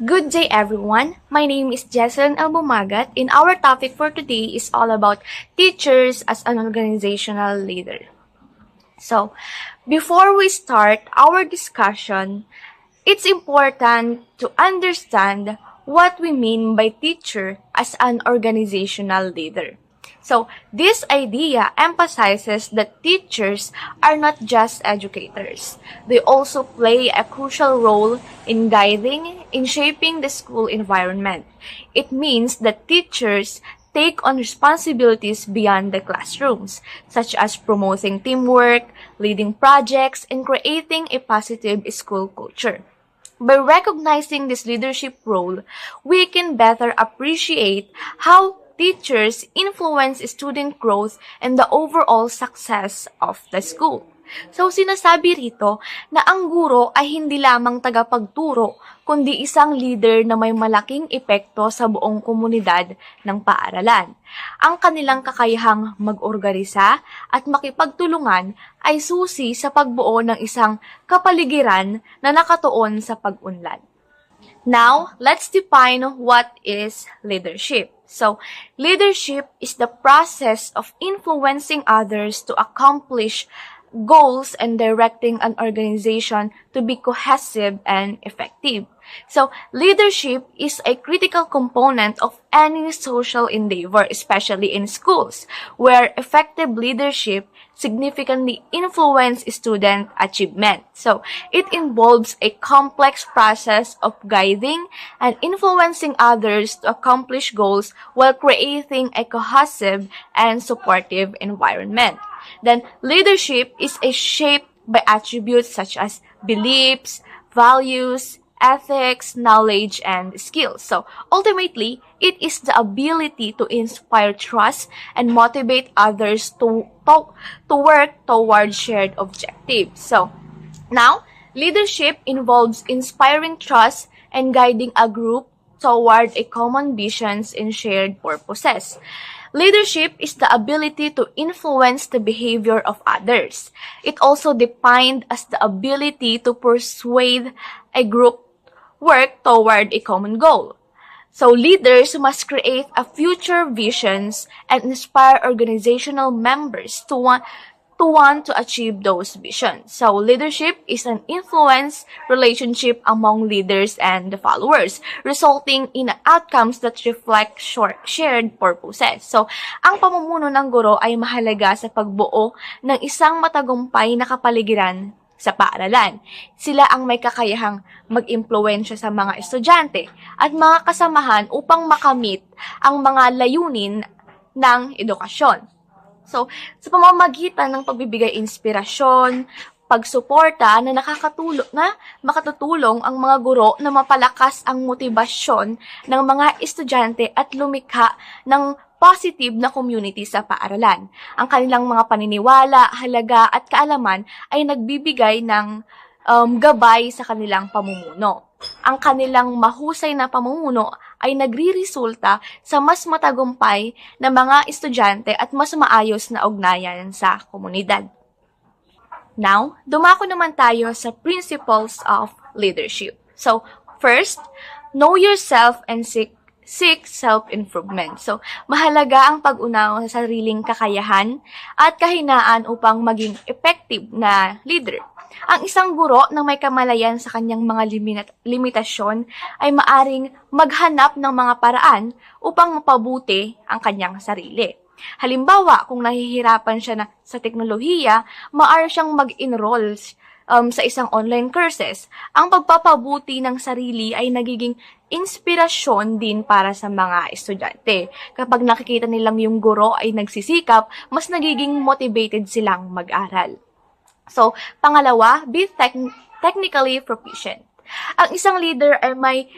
Good day everyone, my name is Jesselyn Albumagat and our topic for today is all about teachers as an organizational leader. So, before we start our discussion, it's important to understand what we mean by teacher as an organizational leader. So, this idea emphasizes that teachers are not just educators. They also play a crucial role in guiding, in shaping the school environment. It means that teachers take on responsibilities beyond the classrooms, such as promoting teamwork, leading projects, and creating a positive school culture. By recognizing this leadership role, we can better appreciate how teachers influence student growth and the overall success of the school. So sinasabi rito na ang guro ay hindi lamang tagapagturo, kundi isang leader na may malaking epekto sa buong komunidad ng paaralan. Ang kanilang kakayahang mag-organisa at makipagtulungan ay susi sa pagbuo ng isang kapaligiran na nakatuon sa pag-unlad. Now, let's define what is leadership. So, leadership is the process of influencing others to accomplish goals and directing an organization to be cohesive and effective. So, leadership is a critical component of any social endeavor, especially in schools, where effective leadership significantly influence student achievement. So, it involves a complex process of guiding and influencing others to accomplish goals while creating a cohesive and supportive environment. Then, leadership is shaped by attributes such as beliefs, values, ethics, knowledge, and skills. So, ultimately, it is the ability to inspire trust and motivate others to work toward shared objectives. So, now, leadership involves inspiring trust and guiding a group toward a common visions and shared purposes. Leadership is the ability to influence the behavior of others. It also defined as the ability to persuade a group work toward a common goal. So leaders must create a future visions and inspire organizational members to want to achieve those visions. So leadership is an influence relationship among leaders and the followers, resulting in outcomes that reflect shared purposes. So ang pamumuno ng guro ay mahalaga sa pagbuo ng isang matagumpay na kapaligiran sa paaralan. Sila ang may kakayahang mag-impluwensya sa mga estudyante at mga kasamahan upang makamit ang mga layunin ng edukasyon. So, sa pamamagitan ng pagbibigay inspirasyon, pagsuporta na makatutulong ang mga guro na mapalakas ang motibasyon ng mga estudyante at lumikha ng positive na community sa paaralan. Ang kanilang mga paniniwala, halaga at kaalaman ay nagbibigay ng gabay sa kanilang pamumuno. Ang kanilang mahusay na pamumuno ay nagriresulta sa mas matagumpay na mga estudyante at mas maayos na ugnayan sa komunidad. Now, dumako naman tayo sa principles of leadership. So, first, know yourself and seek self-improvement. So, mahalaga ang pag-unawa sa sariling kakayahan at kahinaan upang maging effective na leader. Ang isang guro na may kamalayan sa kanyang mga limitasyon ay maaring maghanap ng mga paraan upang mapabuti ang kanyang sarili. Halimbawa, kung nahihirapan siya sa teknolohiya, maaari siyang mag-enroll sa isang online courses. Ang pagpapabuti ng sarili ay nagiging inspirasyon din para sa mga estudyante. Kapag nakikita nilang yung guro ay nagsisikap, mas nagiging motivated silang mag-aral. So, pangalawa, be technically proficient. Ang isang leader ay may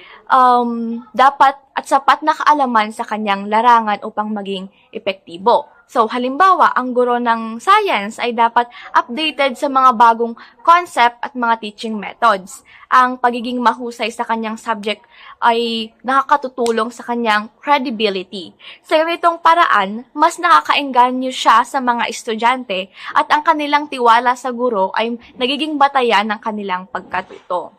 dapat at sapat na kaalaman sa kanyang larangan upang maging epektibo. So, halimbawa, ang guro ng science ay dapat updated sa mga bagong concept at mga teaching methods. Ang pagiging mahusay sa kanyang subject ay nakakatutulong sa kanyang credibility. Sa ganitong paraan, mas nakakaengganyo siya sa mga estudyante at ang kanilang tiwala sa guro ay nagiging batayan ng kanilang pagkatuto.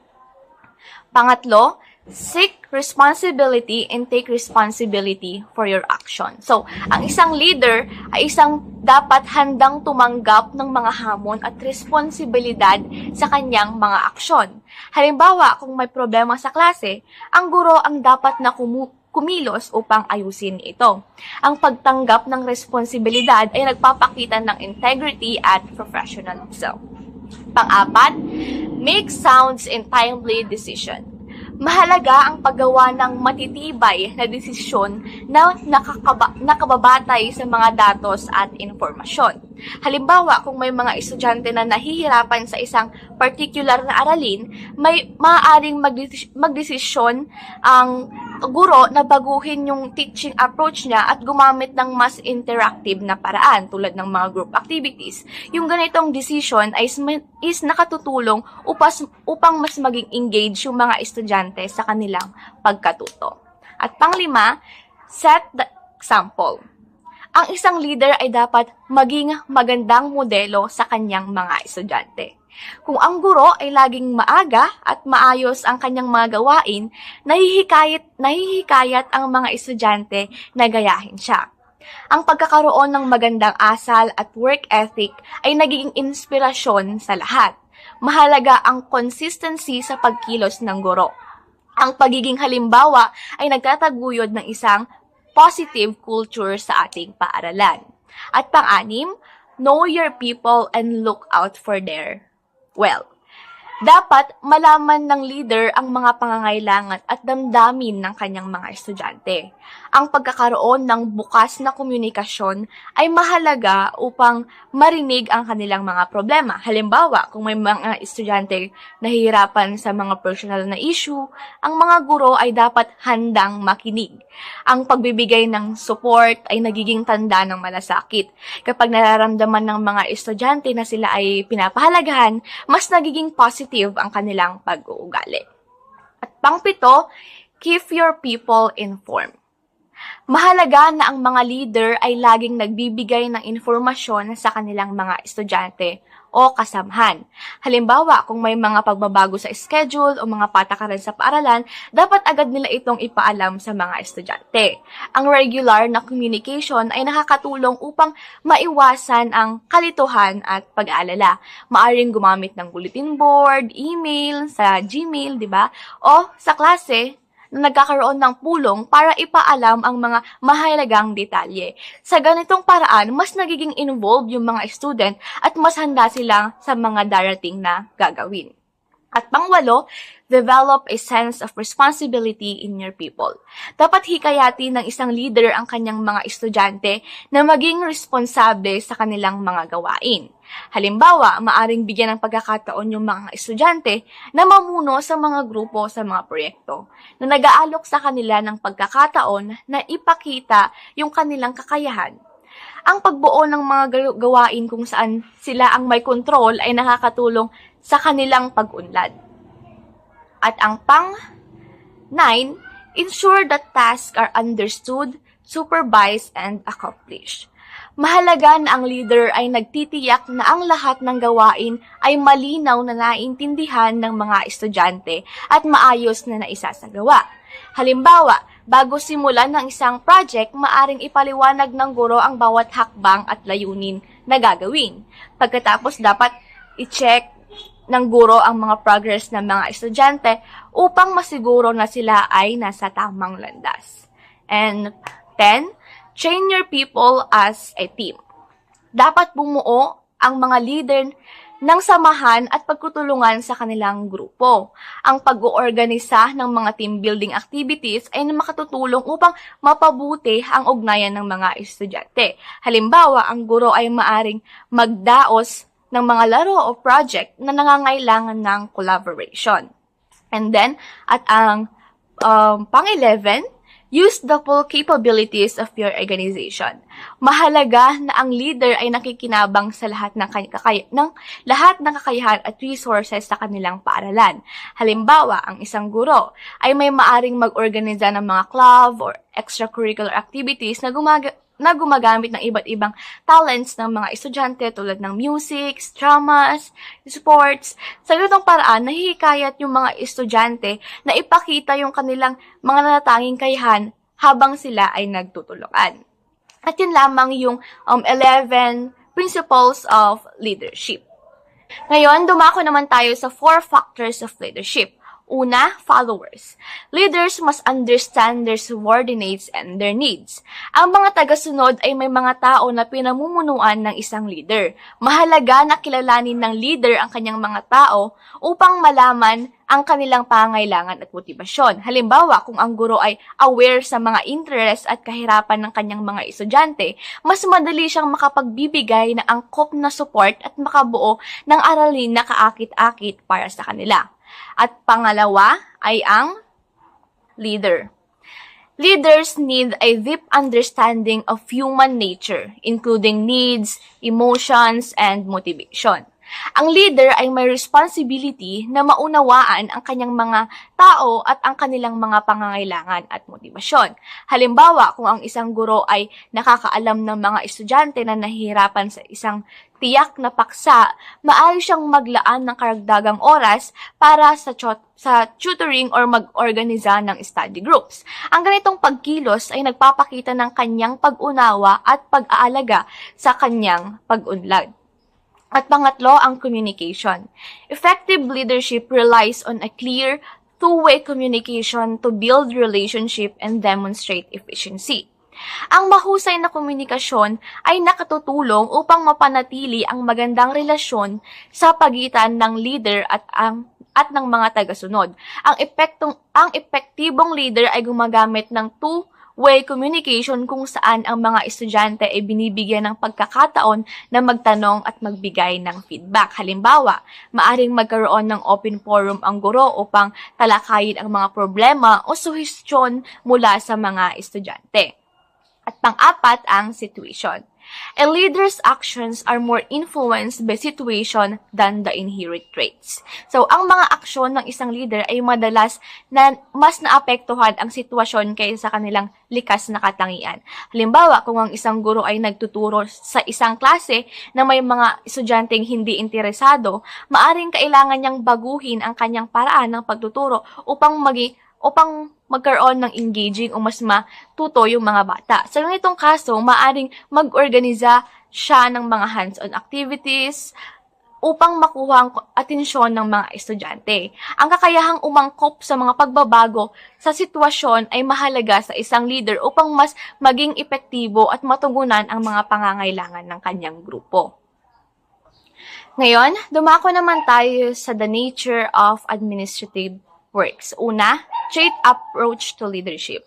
Pangatlo, Seek responsibility and take responsibility for your action. So, ang isang leader ay isang dapat handang tumanggap ng mga hamon at responsibilidad sa kanyang mga aksyon. Halimbawa, kung may problema sa klase, ang guro ang dapat na kumilos upang ayusin ito. Ang pagtanggap ng responsibilidad ay nagpapakita ng integrity at professionalism. Pang-apat, make sound and timely decision. Mahalaga ang paggawa ng matitibay na desisyon na nakababatay sa mga datos at informasyon. Halimbawa, kung may mga estudyante na nahihirapan sa isang particular na aralin, may maaaring magdesisyon ang guro na baguhin yung teaching approach niya at gumamit ng mas interactive na paraan tulad ng mga group activities. Yung ganitong decision is nakatutulong upang mas maging engaged yung mga estudyante sa kanilang pagkatuto. At panglima, set the example. Ang isang leader ay dapat maging magandang modelo sa kanyang mga estudyante. Kung ang guro ay laging maaga at maayos ang kanyang mga gawain, nahihikayat ang mga estudyante na gayahin siya. Ang pagkakaroon ng magandang asal at work ethic ay nagiging inspirasyon sa lahat. Mahalaga ang consistency sa pagkilos ng guro. Ang pagiging halimbawa ay nagtataguyod ng isang positive culture sa ating paaralan. At pang-anim, know your people and look out for their well. Dapat malaman ng leader ang mga pangangailangan at damdamin ng kanyang mga estudyante. Ang pagkakaroon ng bukas na komunikasyon ay mahalaga upang marinig ang kanilang mga problema. Halimbawa, kung may mga estudyante nahihirapan sa mga personal na issue, ang mga guro ay dapat handang makinig. Ang pagbibigay ng support ay nagiging tanda ng malasakit. Kapag nararamdaman ng mga estudyante na sila ay pinapahalagahan, mas nagiging positive ang kanilang pag-uugali. At pang-pito, keep your people informed. Mahalaga na ang mga leader ay laging nagbibigay ng informasyon sa kanilang mga estudyante o kasamahan. Halimbawa, kung may mga pagbabago sa schedule o mga patakaran sa paaralan, dapat agad nila itong ipaalam sa mga estudyante. Ang regular na communication ay nakakatulong upang maiwasan ang kalituhan at pag-aalala. Maaring gumamit ng bulletin board, email, sa Gmail, di ba? O sa klase, na nagkakaroon ng pulong para ipaalam ang mga mahalagang detalye. Sa ganitong paraan, mas nagiging involved yung mga student at mas handa sila sa mga darating na gagawin. At pangwalo, develop a sense of responsibility in your people. Dapat hikayatin ng isang leader ang kanyang mga estudyante na maging responsable sa kanilang mga gawain. Halimbawa, maaring bigyan ng pagkakataon yung mga estudyante na mamuno sa mga grupo sa mga proyekto na nag-aalok sa kanila ng pagkakataon na ipakita yung kanilang kakayahan. Ang pagbuo ng mga gawain kung saan sila ang may control ay nakakatulong sa kanilang pag-unlad. At ang pang-9, ensure that tasks are understood, supervised, and accomplished. Mahalaga na ang leader ay nagtitiyak na ang lahat ng gawain ay malinaw na naiintindihan ng mga estudyante at maayos na naisasagawa. Halimbawa, bago simulan ng isang project, maaring ipaliwanag ng guro ang bawat hakbang at layunin na gagawin. Pagkatapos, dapat i-check ng guro ang mga progress ng mga estudyante upang masiguro na sila ay nasa tamang landas. And 10, train your people as a team. Dapat bumuo ang mga leader ng samahan at pagtutulungan sa kanilang grupo. Ang pag-oorganisa ng mga team building activities ay makatutulong upang mapabuti ang ugnayan ng mga estudyante. Halimbawa, ang guro ay maaring magdaos ng mga laro o project na nangangailangan ng collaboration. And then, at ang pang-11, use the full capabilities of your organization. Mahalaga na ang leader ay nakikinabang sa lahat ng kakayahan at resources sa kanilang paaralan. Halimbawa, ang isang guro ay may maaring mag-organiza ng mga club or extracurricular activities na na gumagamit ng iba't ibang talents ng mga estudyante tulad ng music, dramas, sports. Sa ganitong paraan, nahihikayat yung mga estudyante na ipakita yung kanilang mga natatanging kakayahan habang sila ay nagtutulungan. At yun lamang yung 11 principles of leadership. Ngayon, dumako naman tayo sa 4 factors of leadership. Una, followers. Leaders must understand their subordinates and their needs. Ang mga tagasunod ay may mga tao na pinamumunuan ng isang leader. Mahalaga na kilalanin ng leader ang kanyang mga tao upang malaman ang kanilang pangailangan at motibasyon. Halimbawa, kung ang guro ay aware sa mga interest at kahirapan ng kanyang mga estudyante, mas madali siyang makapagbibigay ng angkop na support at makabuo ng aralin na kaakit-akit para sa kanila. At pangalawa ay ang leader. Leaders need a deep understanding of human nature, including needs, emotions, and motivation. Ang leader ay may responsibility na maunawaan ang kanyang mga tao at ang kanilang mga pangangailangan at motibasyon. Halimbawa, kung ang isang guro ay nakakaalam ng mga estudyante na nahihirapan sa isang tiyak na paksa, maaari siyang maglaan ng karagdagang oras para sa tutoring or mag-organiza ng study groups. Ang ganitong pagkilos ay nagpapakita ng kanyang pag-unawa at pag-aalaga sa kanyang pag-unlad. At pangatlo, ang communication. Effective leadership relies on a clear, two-way communication to build relationship and demonstrate efficiency. Ang mahusay na komunikasyon ay nakatutulong upang mapanatili ang magandang relasyon sa pagitan ng leader at ng mga tagasunod. Ang epektibong leader ay gumagamit ng two-way communication kung saan ang mga estudyante ay binibigyan ng pagkakataon na magtanong at magbigay ng feedback. Halimbawa, maaring magkaroon ng open forum ang guro upang talakayin ang mga problema o suhestyon mula sa mga estudyante. At pang-apat, ang situation. A leader's actions are more influenced by situation than the inherent traits. So, ang mga aksyon ng isang leader ay madalas na mas naapektuhan ang sitwasyon kaysa sa kanilang likas na katangian. Halimbawa, kung ang isang guro ay nagtuturo sa isang klase na may mga estudyanteng hindi interesado, maaring kailangan niyang baguhin ang kanyang paraan ng pagtuturo upang magkaroon ng engaging o mas matuto yung mga bata. Sa ganitong kaso, maaring mag-organiza siya ng mga hands-on activities upang makuha ang atensyon ng mga estudyante. Ang kakayahang umangkop sa mga pagbabago sa sitwasyon ay mahalaga sa isang leader upang mas maging epektibo at matugunan ang mga pangangailangan ng kanyang grupo. Ngayon, dumako naman tayo sa the nature of administrative works. Una, trait approach to leadership.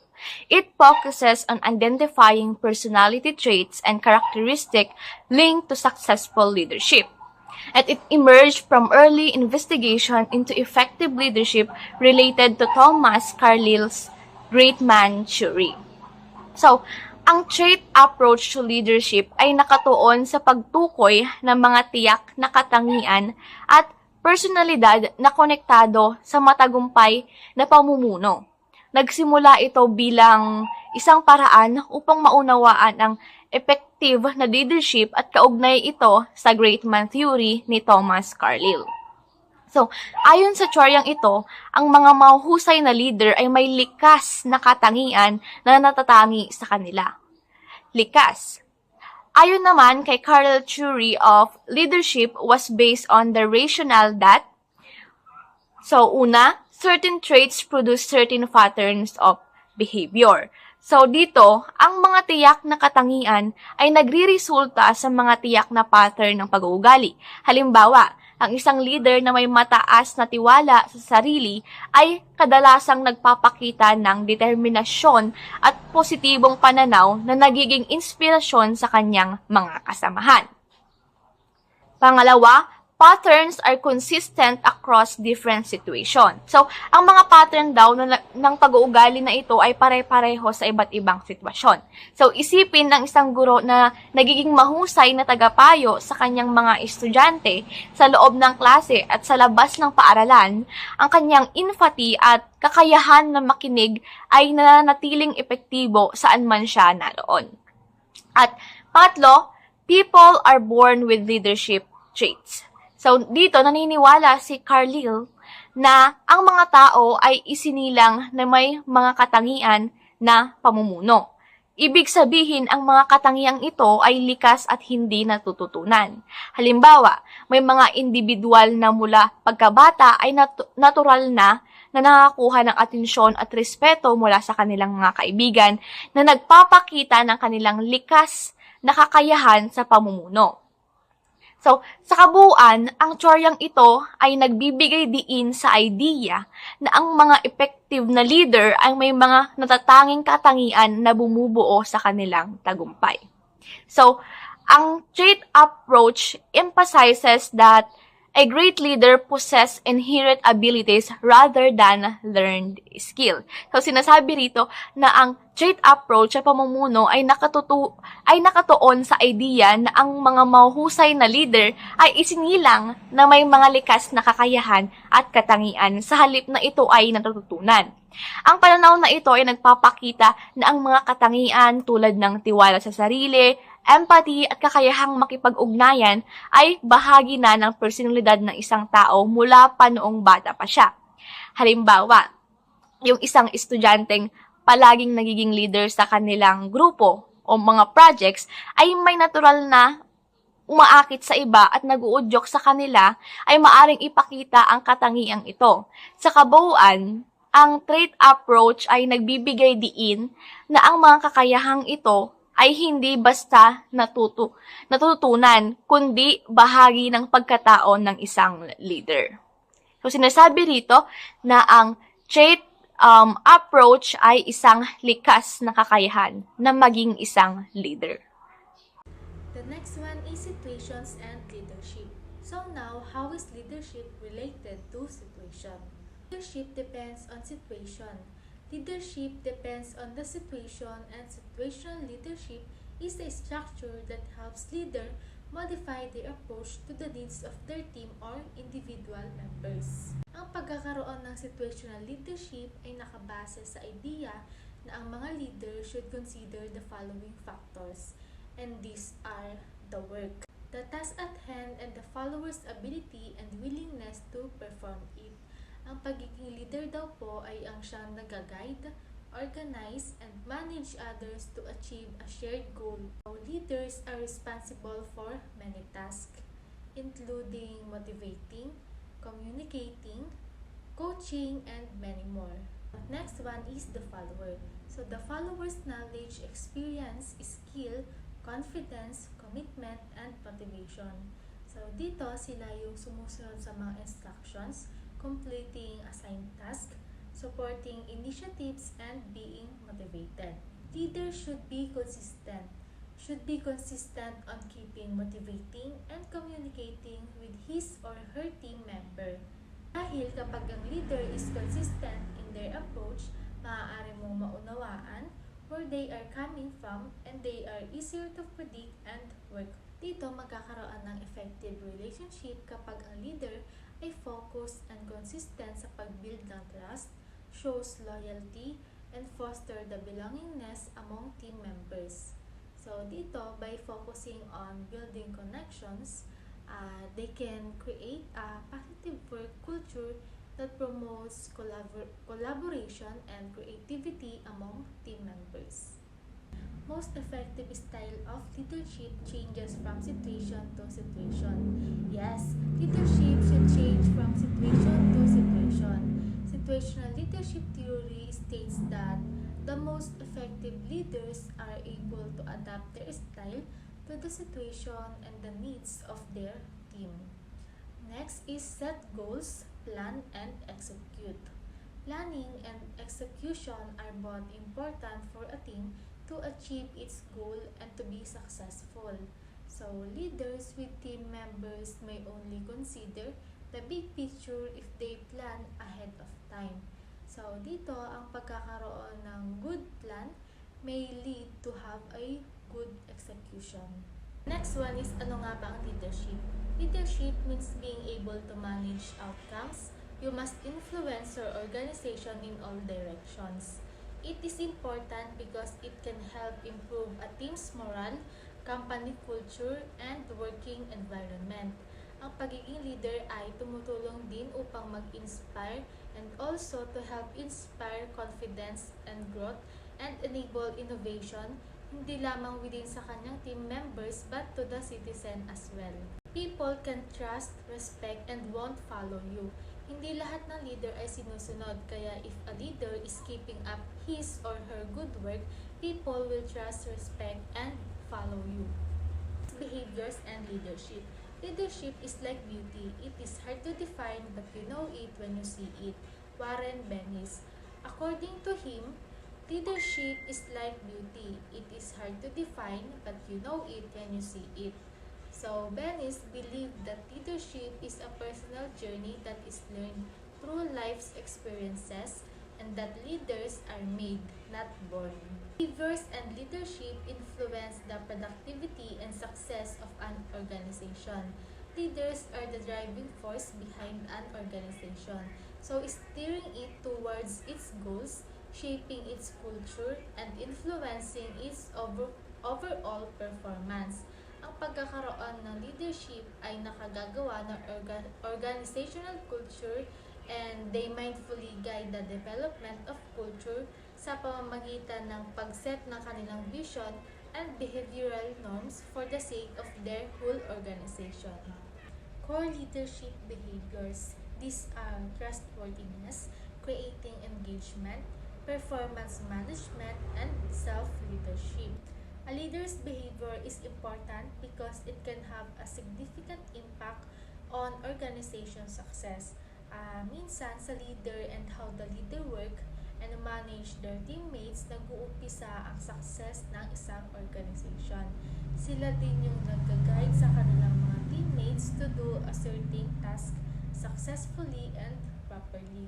It focuses on identifying personality traits and characteristics linked to successful leadership. And it emerged from early investigation into effective leadership related to Thomas Carlyle's Great Man Theory. So, ang trait approach to leadership ay nakatuon sa pagtukoy ng mga tiyak na katangian at personalidad na konektado sa matagumpay na pamumuno. Nagsimula ito bilang isang paraan upang maunawaan ang effective na leadership at kaugnay ito sa Great Man Theory ni Thomas Carlyle. So, ayon sa teoryang ito, ang mga mahuhusay na leader ay may likas na katangian na natatangi sa kanila. Likas. Ayon naman kay Carlyle's theory of leadership was based on the rationale that, so una, certain traits produce certain patterns of behavior. So dito, ang mga tiyak na katangian ay nagriresulta sa mga tiyak na pattern ng pag-uugali. Halimbawa, ang isang leader na may mataas na tiwala sa sarili ay kadalasang nagpapakita ng determinasyon at positibong pananaw na nagiging inspirasyon sa kanyang mga kasamahan. Pangalawa, patterns are consistent across different situations. So, ang mga pattern daw ng pag-uugali na ito ay pare-pareho sa iba't ibang sitwasyon. So, isipin ng isang guro na nagiging mahusay na tagapayo sa kanyang mga estudyante sa loob ng klase at sa labas ng paaralan, ang kanyang empathy at kakayahan na makinig ay nananatiling epektibo saan man siya naroon. At pangatlo, people are born with leadership traits. So, dito naniniwala si Carlyle na ang mga tao ay isinilang na may mga katangian na pamumuno. Ibig sabihin, ang mga katangiang ito ay likas at hindi natututunan. Halimbawa, may mga individual na mula pagkabata ay natural na nakakuha ng atensyon at respeto mula sa kanilang mga kaibigan na nagpapakita ng kanilang likas na kakayahan sa pamumuno. So, sa kabuuan, ang tsoryang ito ay nagbibigay diin sa idea na ang mga effective na leader ay may mga natatanging katangian na bumubuo sa kanilang tagumpay. So, ang trait approach emphasizes that a great leader possesses inherent abilities rather than learned skill. So, sinasabi rito na ang trait approach sa pamumuno ay nakatuon sa idea na ang mga mahusay na leader ay isinilang na may mga likas na kakayahan at katangian sa halip na ito ay natututunan. Ang pananaw na ito ay nagpapakita na ang mga katangian tulad ng tiwala sa sarili, empathy at kakayahang makipag-ugnayan ay bahagi na ng personalidad ng isang tao mula pa noong bata pa siya. Halimbawa, yung isang estudyanteng palaging nagiging leader sa kanilang grupo o mga projects ay may natural na umaakit sa iba at nag-uudyok sa kanila ay maaring ipakita ang katangiang ito. Sa kabuuan, ang trait approach ay nagbibigay diin na ang mga kakayahang ito ay hindi basta natutunan, kundi bahagi ng pagkatao ng isang leader. So, sinasabi rito na ang trait approach ay isang likas na kakayahan na maging isang leader. The next one is situations and leadership. So now, how is leadership related to situation? Leadership depends on situation. Leadership depends on the situation, and situational leadership is a structure that helps leader modify their approach to the needs of their team or individual members. Ang pagkakaroon ng situational leadership ay nakabase sa idea na ang mga leader should consider the following factors, and these are the work, the task at hand, and the follower's ability and willingness to perform it. Ang pagiging leader daw po ay ang siyang nag-guide, organize, and manage others to achieve a shared goal. So, leaders are responsible for many tasks, including motivating, communicating, coaching, and many more. Next one is the follower. So, the follower's knowledge, experience, skill, confidence, commitment, and motivation. So, dito sila yung sumusunod sa mga instructions, completing assigned tasks, supporting initiatives, and being motivated. Leaders should be consistent on keeping motivating and communicating with his or her team member. Dahil kapag ang leader is consistent in their approach, maaari mong maunawaan where they are coming from, and they are easier to predict and work. Dito magkakaroon ng effective relationship kapag ang leader ay focused and consistent sa pag-build ng trust, shows loyalty, and foster the belongingness among team members. So dito, by focusing on building connections, they can create a positive work culture that promotes collaboration and creativity among team members. Most effective style of leadership changes from situation to situation. Yes, leadership should change from situation to situation. Situational leadership theory states that the most effective leaders are able to adapt their style to the situation and the needs of their team. Next is set goals, plan, and execute. Planning and execution are both important for a team to achieve its goal and to be successful. So, leaders with team members may only consider the big picture if they plan ahead of time. So, dito, ang pagkakaroon ng good plan may lead to have a good execution. Next one is, ano nga ba ang leadership? Leadership means being able to manage outcomes. You must influence your organization in all directions. It is important because it can help improve a team's morale, company culture, and working environment. Ang pagiging leader ay tumutulong din upang mag-inspire and also to help inspire confidence and growth and enable innovation, hindi lamang within sa kanyang team members but to the citizen as well. People can trust, respect, and won't follow you. Hindi lahat ng leader ay sinusunod, kaya if a leader is keeping up his or her good work, people will trust, respect, and follow you. Behaviors and leadership. Leadership is like beauty. It is hard to define but you know it when you see it. Warren Bennis. According to him, leadership is like beauty. It is hard to define but you know it when you see it. So, Bennis believed that leadership is a personal journey that is learned through life's experiences and that leaders are made, not born. Behaviors and leadership influence the productivity and success of an organization. Leaders are the driving force behind an organization, so steering it towards its goals, shaping its culture, and influencing its overall performance. Ang pagkakaroon ng leadership ay nakagagawa ng organizational culture and they mindfully guide the development of culture sa pamamagitan ng pagset ng kanilang vision and behavioral norms for the sake of their whole organization. Core leadership behaviors. These are trustworthiness, creating engagement, performance management, and self-leadership. A leader's behavior is important because it can have a significant impact on organization success. Minsan sa leader and how the leader work and manage their teammates, nag-uumpisa ang success ng isang organization. Sila din yung nag-guide sa kanilang mga teammates to do a certain task successfully and properly.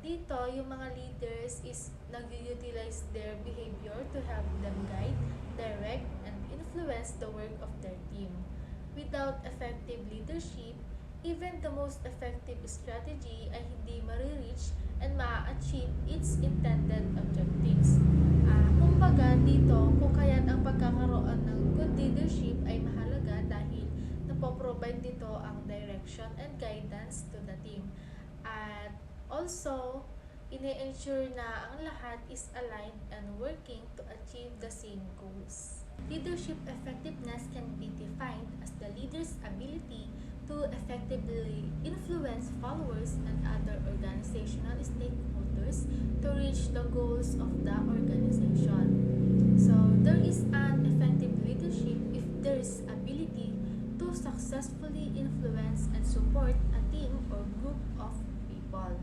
Dito, yung mga leaders is nag-utilize their behavior to help them guide, direct, and influence the work of their team. Without effective leadership, even the most effective strategy ay hindi ma-reach and ma-achieve its intended objectives. Kumbaga dito, kung kaya't ang pagkakaroon ng good leadership ay mahalaga dahil napoprovide dito ang direction and guidance to the team. At also, ine-ensure na ang lahat is aligned and working to achieve the same goals. Leadership effectiveness can be defined as the leader's ability to effectively influence followers and other organizational stakeholders to reach the goals of the organization. So, there is an effective leadership if there is ability to successfully influence and support a team or group of people.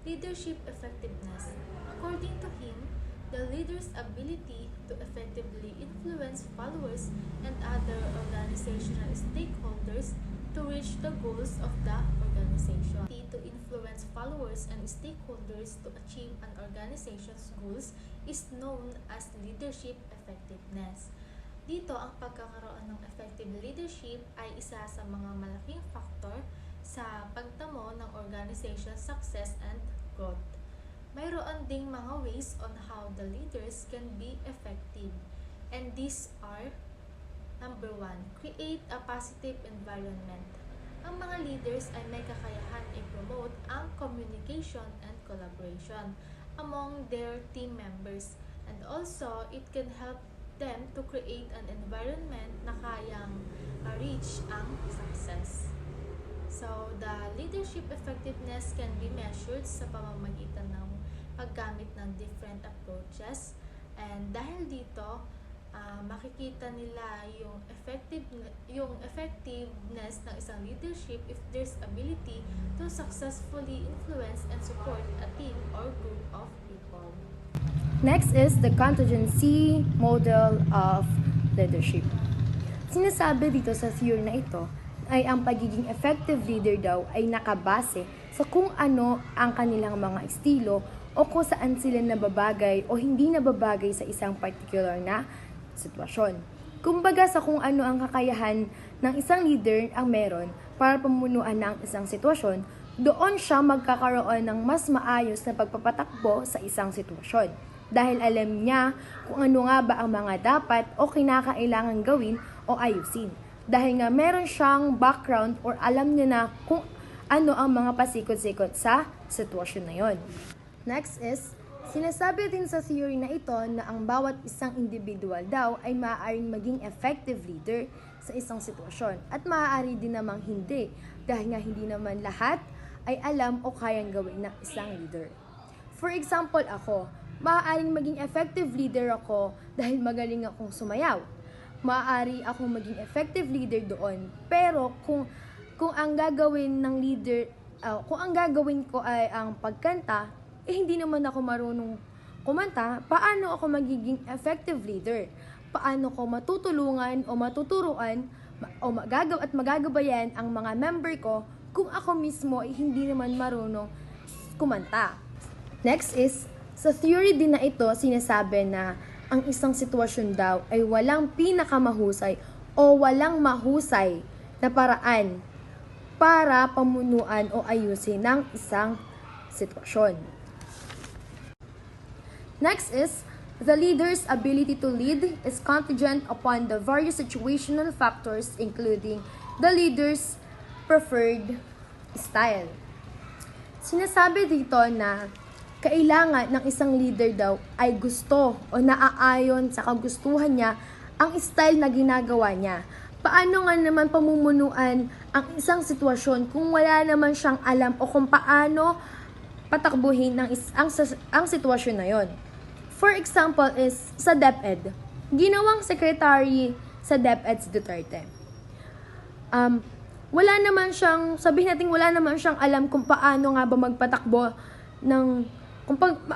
Leadership effectiveness. According to him, the leader's ability to effectively influence followers and other organizational stakeholders to reach the goals of the organization. To influence followers and stakeholders to achieve an organization's goals is known as leadership effectiveness. Dito, ang pagkakaroon ng effective leadership ay isa sa mga malaking faktor sa pagtamo ng organization success and growth. Mayroon ding mga ways on how the leaders can be effective. And these are: number 1, create a positive environment. Ang mga leaders ay may kakayahan i-promote ang communication and collaboration among their team members. And also, it can help them to create an environment na kayang reach ang success. So, the leadership effectiveness can be measured sa pamamagitan ng paggamit ng different approaches. And dahil dito, makikita nila yung effectiveness ng isang leadership if there's ability to successfully influence and support a team or group of people. Next is the contingency model of leadership. Sinasabi dito sa theory na ito ay ang pagiging effective leader daw ay nakabase sa kung ano ang kanilang mga estilo o kung saan sila nababagay o hindi nababagay sa isang particular na sitwasyon. Kumbaga sa kung ano ang kakayahan ng isang leader ang meron para pamunuan ng isang sitwasyon doon siya magkakaroon ng mas maayos na pagpapatakbo sa isang sitwasyon. Dahil alam niya kung ano nga ba ang mga dapat o kinakailangan gawin o ayusin. Dahil nga meron siyang background or alam niya na kung ano ang mga pasikot-sikot sa sitwasyon na yon. Next is, sinasabi din sa theory na ito na ang bawat isang individual daw ay maaaring maging effective leader sa isang sitwasyon at maaari din namang hindi dahil nga hindi naman lahat ay alam o kayang gawin ng isang leader. For example, ako, maaaring maging effective leader ako dahil magaling akong sumayaw. Maaari akong maging effective leader doon, pero kung ang gagawin ng leader, kung ang gagawin ko ay ang pagkanta, hindi naman ako marunong kumanta, paano ako magiging effective leader? Paano ko matutulungan o matuturuan o magagabayan ang mga member ko kung ako mismo ay hindi naman marunong kumanta? Next is, sa theory din na ito, sinasabi na ang isang sitwasyon daw ay walang pinakamahusay o walang mahusay na paraan para pamunuan o ayusin ng isang sitwasyon. Next is, the leader's ability to lead is contingent upon the various situational factors including the leader's preferred style. Sinasabi dito na kailangan ng isang leader daw ay gusto o naaayon sa kagustuhan niya ang style na ginagawa niya. Paano nga naman pamumunuan ang isang sitwasyon kung wala naman siyang alam o kung paano patakbuhin ang sitwasyon na yon? For example is sa DepEd. Ginawang secretary sa DepEd si Duterte. Wala naman siyang, sabihin natin wala naman siyang alam kung paano nga ba magpatakbo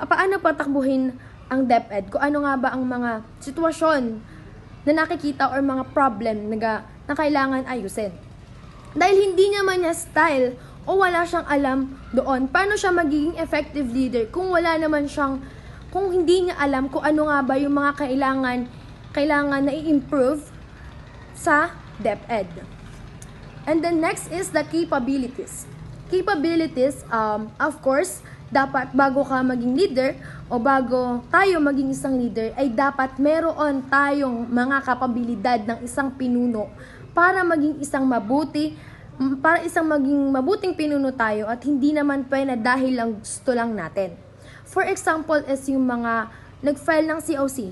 paano patakbuhin ang DepEd, kung ano nga ba ang mga sitwasyon na nakikita or mga problem na kailangan ayusin. Dahil hindi naman niya style o wala siyang alam doon, paano siya magiging effective leader kung hindi niya alam kung ano nga ba yung mga kailangan na i-improve sa DepEd. And then next is the capabilities. Capabilities, of course, dapat bago ka maging leader o bago tayo maging isang leader ay dapat meron tayong mga kapabilidad ng isang pinuno para maging mabuting pinuno tayo at hindi naman pwede dahil lang gusto lang natin. For example is yung mga nag-file ng COC.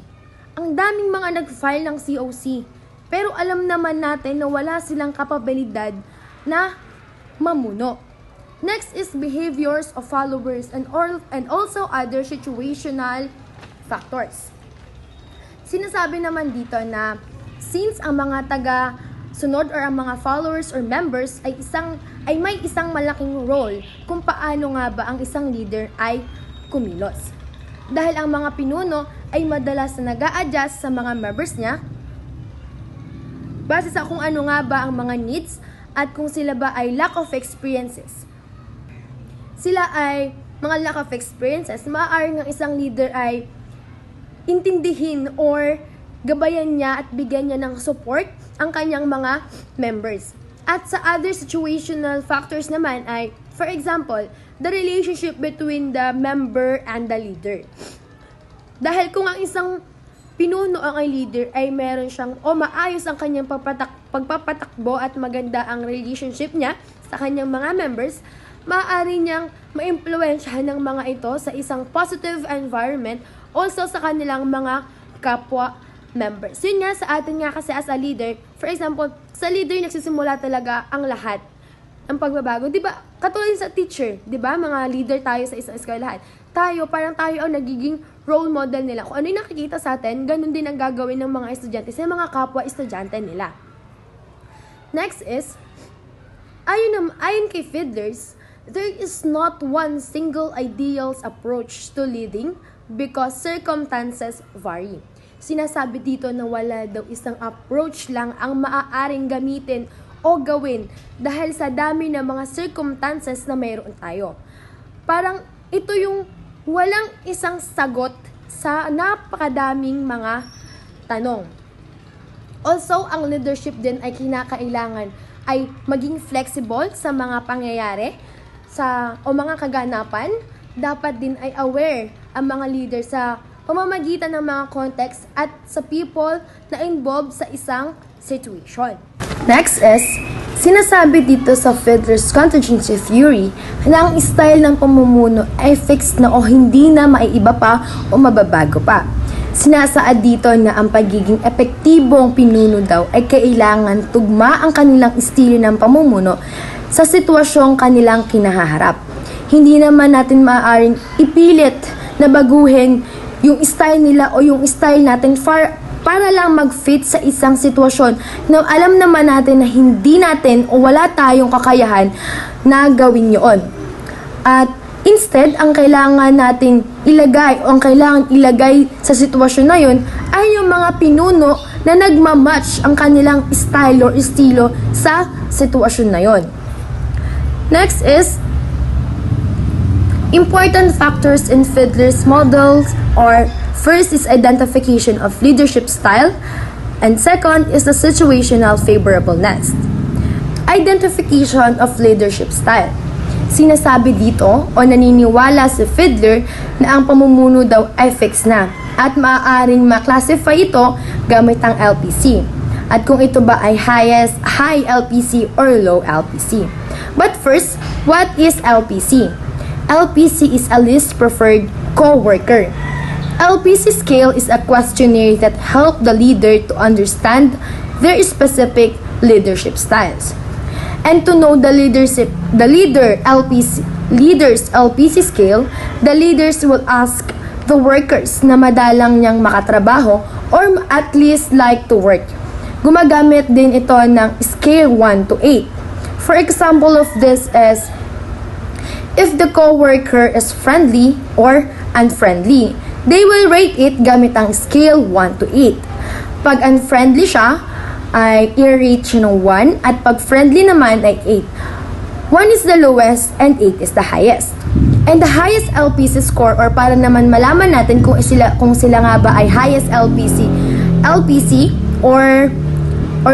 Ang daming mga nag-file ng COC pero alam naman natin na wala silang kapabilidad na mamuno. Next is behaviors of followers and also other situational factors. Sinasabi naman dito na since ang mga taga-sunod or ang mga followers or members ay may isang malaking role kung paano nga ba ang isang leader ay kumilos. Dahil ang mga pinuno ay madalas na nag-a-adjust sa mga members niya base sa kung ano nga ba ang mga needs at kung sila ba ay lack of experiences. Sila ay mga lack of experiences, maaaring ng isang leader ay intindihin or gabayan niya at bigyan niya ng support ang kanyang mga members. At sa other situational factors naman ay, for example, the relationship between the member and the leader. Dahil kung ang isang pinuno ang leader ay meron siyang maayos ang kanyang pagpapatakbo at maganda ang relationship niya sa kanyang mga members, maaari niyang maimpluwensyahan ng mga ito sa isang positive environment also sa kanilang mga kapwa members. Yun nga sa atin nga kasi as a leader, for example, sa leader nagsisimula talaga ang lahat ng pagbabago. Diba? Katulad sa teacher, diba? Mga leader tayo sa isang eskwelahan. Parang tayo ang nagiging role model nila. Kung ano yung nakikita sa atin, ganun din ang gagawin ng mga estudyante sa mga kapwa estudyante nila. Next is, ayon kay Fiedlers, there is not one single ideal approach to leading because circumstances vary. Sinasabi dito na wala daw isang approach lang ang maaaring gamitin o gawin dahil sa dami ng mga circumstances na mayroon tayo. Parang ito yung walang isang sagot sa napakadaming mga tanong. Also, ang leadership din ay kinakailangan ay maging flexible sa mga pangyayari o mga kaganapan, dapat din ay aware ang mga leader sa pamamagitan ng mga context at sa people na involved sa isang situation. Next is, sinasabi dito sa Fiedler's contingency theory na ang style ng pamumuno ay fixed na o hindi na maiiba pa o mababago pa. Sinasaad dito na ang pagiging epektibong pinuno daw ay kailangan tugma ang kanilang estilo ng pamumuno sa sitwasyong kanilang kinahaharap. Hindi naman natin maaaring ipilit na baguhin yung style nila o yung style natin para lang mag-fit sa isang sitwasyon na alam naman natin na hindi natin o wala tayong kakayahan na gawin yun. At instead, ang kailangan natin ilagay o ang kailangan ilagay sa sitwasyon na yun ay yung mga pinuno na nagmamatch ang kanilang style or estilo sa sitwasyon na yun. Next is, important factors in Fiedler's models are first is identification of leadership style and second is the situational favorableness. Identification of leadership style. Sinasabi dito o naniniwala si Fiedler na ang pamumuno daw ay fixed na at maaaring maklasify ito gamit ang LPC. At kung ito ba ay high LPC or low LPC. But first, what is LPC? LPC is a least preferred co-worker. LPC scale is a questionnaire that helps the leader to understand their specific leadership styles. And to know the leader's LPC scale, the leaders will ask the workers na madalang niyang makatrabaho or at least like to work. Gumagamit din ito ng scale 1 to 8. For example of this is, if the coworker is friendly or unfriendly, they will rate it gamit ang scale 1 to 8. Pag unfriendly siya, ay i-rate siya ng 1 at pag friendly naman ay 8. 1 is the lowest and 8 is the highest. And the highest LPC score or para naman malaman natin kung sila nga ba ay highest LPC or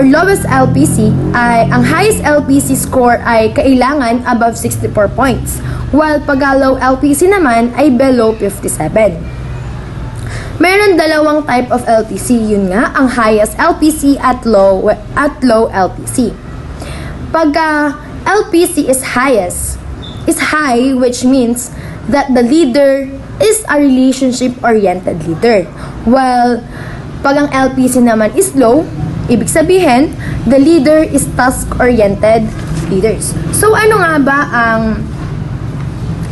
lowest LPC ay ang highest LPC score ay kailangan above 64 points while pag low LPC naman ay below 57. Meron dalawang type of LPC, yun nga, ang highest LPC at low LPC. Pag LPC is high, which means that the leader is a relationship-oriented leader. While pag ang LPC naman is low, ibig sabihin, the leader is task-oriented leaders. So ano nga ba ang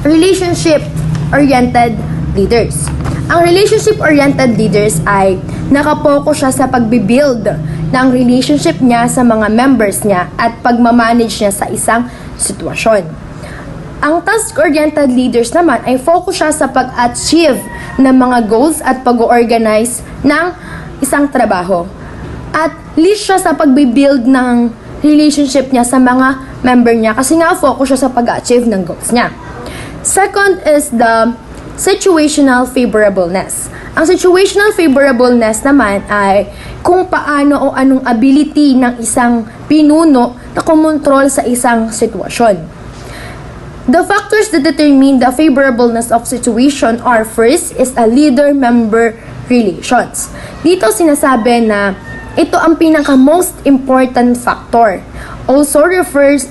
relationship-oriented leaders? Ang relationship-oriented leaders ay nakapokus siya sa pagbibuild ng relationship niya sa mga members niya at pagmamanage niya sa isang sitwasyon. Ang task-oriented leaders naman ay focus siya sa pag-achieve ng mga goals at pag-organize ng isang trabaho. At least siya sa pagbibuild ng relationship niya sa mga member niya kasi nga focus siya sa pag-achieve ng goals niya. Second is the situational favorableness. Ang situational favorableness naman ay kung paano o anong ability ng isang pinuno na kumontrol sa isang sitwasyon. The factors that determine the favorableness of situation are first is a leader-member relations. Dito sinasabi na ito ang pinaka-most important factor. Also refers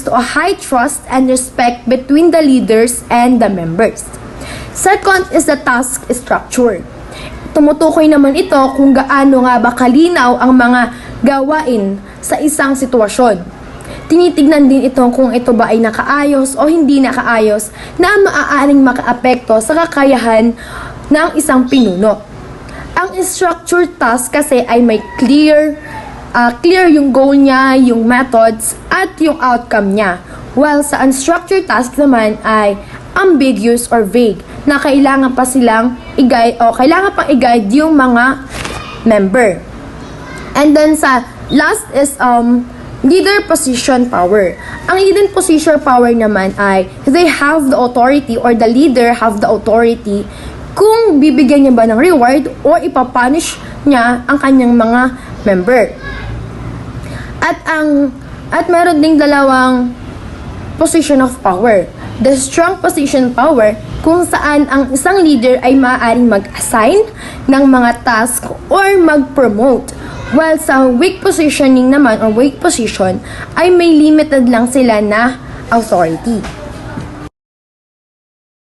to a high trust and respect between the leaders and the members. Second is the task structure. Tumutukoy naman ito kung gaano nga ba kalinaw ang mga gawain sa isang sitwasyon. Tinitignan din ito kung ito ba ay nakaayos o hindi nakaayos na maaaring makaapekto sa kakayahan ng isang pinuno. Ang structured task kasi ay may clear yung goal niya, yung methods, at yung outcome niya. While sa unstructured task naman ay ambiguous or vague na kailangan pa silang kailangan pang i-guide yung mga member. And then sa last is leader position power. Ang leader position power naman ay they have the authority or the leader have the authority kung bibigyan niya ba ng reward o ipapunish niya ang kanyang mga member. At meron ding dalawang position of power. The strong position power kung saan ang isang leader ay maaaring mag-assign ng mga task or mag-promote. While sa weak positioning naman or weak position ay may limited lang sila na authority.